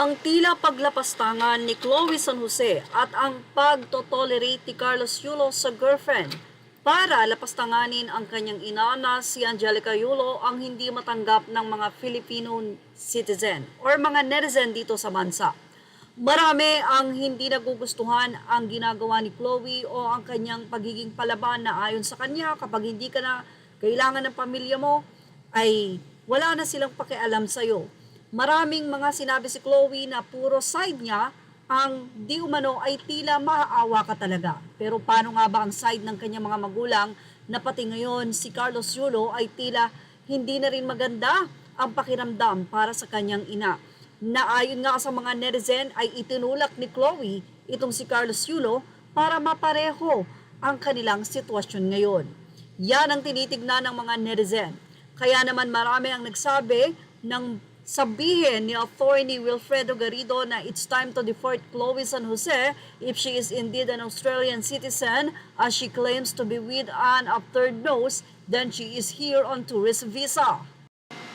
Ang tila paglapastangan ni Chloe San Jose at ang pagtotolerate ni Carlos Yulo sa girlfriend para lapastanganin ang kanyang ina na si Angelica Yulo ang hindi matanggap ng mga Filipino citizen or mga netizen dito sa bansa. Marami ang hindi nagugustuhan ang ginagawa ni Chloe o ang kanyang pagiging palaban na ayon sa kanya kapag hindi ka na kailangan ng pamilya mo ay wala na silang pakialam sa'yo. Maraming mga sinabi si Chloe na puro side niya ang di umano ay tila maaawa ka talaga. Pero paano nga ba ang side ng kanyang mga magulang na pati ngayon si Carlos Yulo ay tila hindi na rin maganda ang pakiramdam para sa kanyang ina. Na ayon nga sa mga netizen ay itinulak ni Chloe itong si Carlos Yulo para mapareho ang kanilang sitwasyon ngayon. Yan ang tinitignan ng mga netizen. Kaya naman marami ang nagsabi ng sabihin ni Attorney Wilfredo Garrido na it's time to deport Chloe San Jose if she is indeed an Australian citizen as she claims to be with an of third nose, then she is here on tourist visa.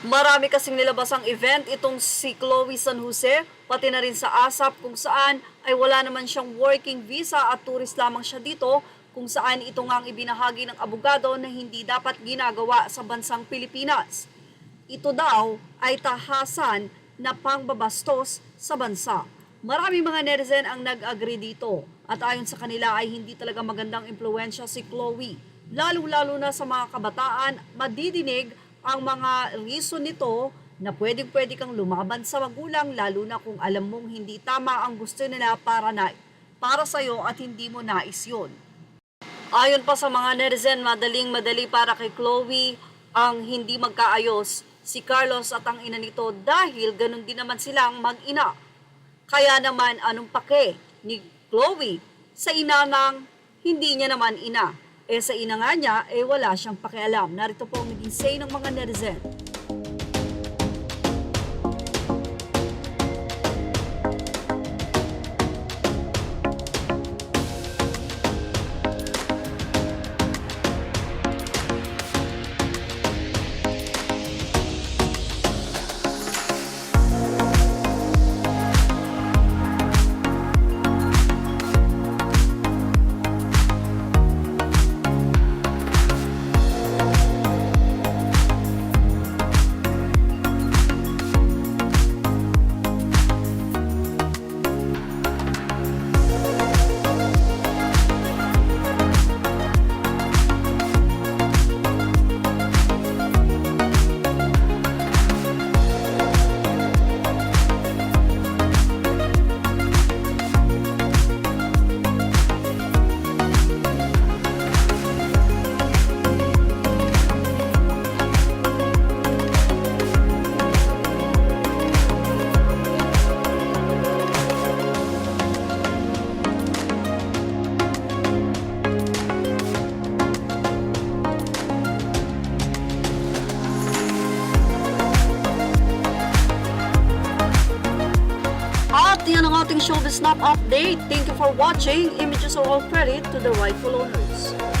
Marami kasing nilabas ang event itong si Chloe San Jose, pati na rin sa ASAP kung saan ay wala naman siyang working visa at tourist lamang siya dito, kung saan ito nga ang ibinahagi ng abogado na hindi dapat ginagawa sa bansang Pilipinas. Ito daw ay tahasan na pangbabastos sa bansa. Maraming mga netizen ang nag-agree dito at ayon sa kanila ay hindi talaga magandang impluwensya si Chloe. Lalo-lalo na sa mga kabataan, madidinig ang mga reason nito na pwede kang lumaban sa magulang lalo na kung alam mong hindi tama ang gusto nila para sa'yo at hindi mo nais yun. Ayon pa sa mga netizen, madaling-madali para kay Chloe ang hindi magkaayos si Carlos at ang ina nito dahil ganun din naman silang mag-ina. Kaya naman anong pake ni Chloe sa ina ng hindi niya naman ina? Sa ina nga niya, wala siyang pakialam. Narito po ang naging say ng mga netizen. At yan ang ating Showbiz Snap update. Thank you for watching. Images are all credit to the rightful owners.